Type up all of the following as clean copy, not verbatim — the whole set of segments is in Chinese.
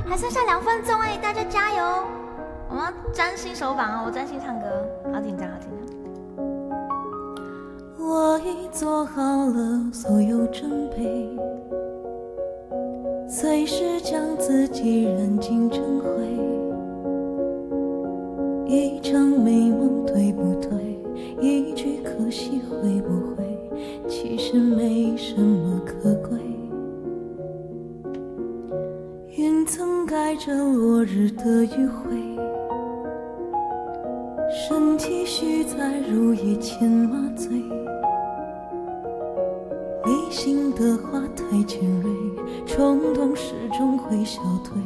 还剩下2分钟哎，大家加油！我们要专心守榜哦，我专心唱歌，好紧张，好紧张。我已做好了所有准备，随时将自己燃尽成灰。一场美梦对不对？一句可惜会不会？其实没什么可贵。云层盖着落日的余晖，身体需在如夜前麻醉。理性的话太尖锐，冲动始终会消退，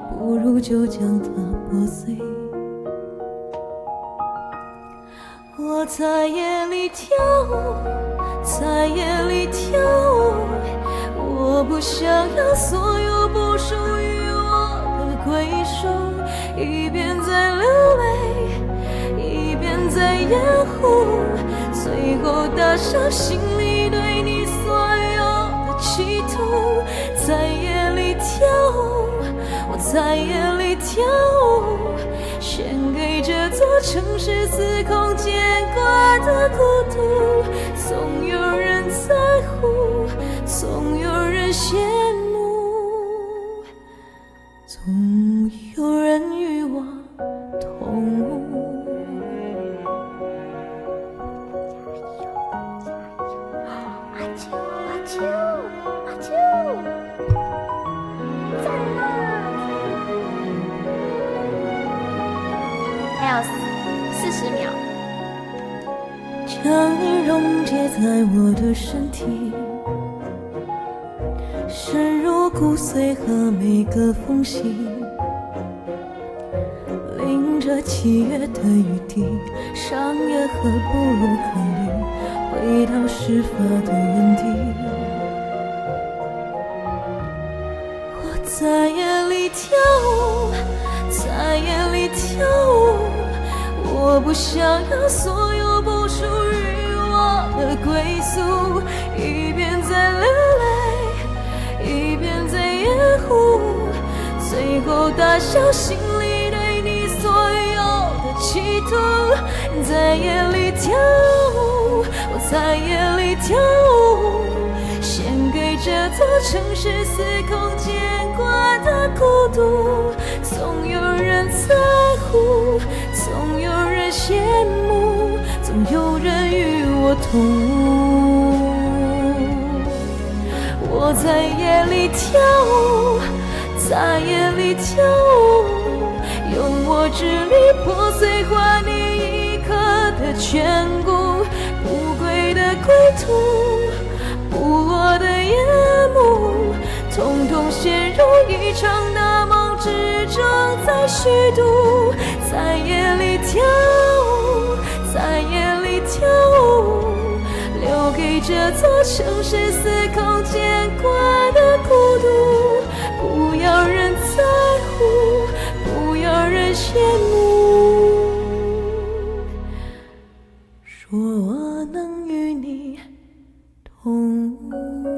不如就将它破碎。我在夜里跳舞，在夜里跳舞，我不想要所有不属于我的归属，一边在流泪，一边在掩护，最后打消心里对你所有的企图。在夜里跳舞，我在夜里跳舞，献给这座城市司空见惯的孤独。总有人在乎，总有人羡慕，总有人与我同舞。阿秋，阿秋，阿秋，赞了！还有40秒。将你溶解在我的身体，深入骨髓和每个缝隙，淋着7月的雨滴，上野和布鲁克林，回到事发的原地。我在夜里跳舞，在夜里跳舞，我不想要所有不属于我的归宿，一边在流泪，一边在掩护，最后打消心里对你所有的企图。在夜里跳舞，我在夜里跳舞，献给这座城市司空见惯的孤独。总有人在乎，总有人羡慕，总有人与我同舞。我在夜里跳舞，在夜里跳舞，用我支离破碎换你一刻的眷顾。不归的归途，不落的夜幕，统统陷入一场大梦之中在虚度。在夜里跳舞，在夜里跳舞，留给这座城市司空见惯的孤独。不要人在乎，不要人羡慕，说我能与你同舞。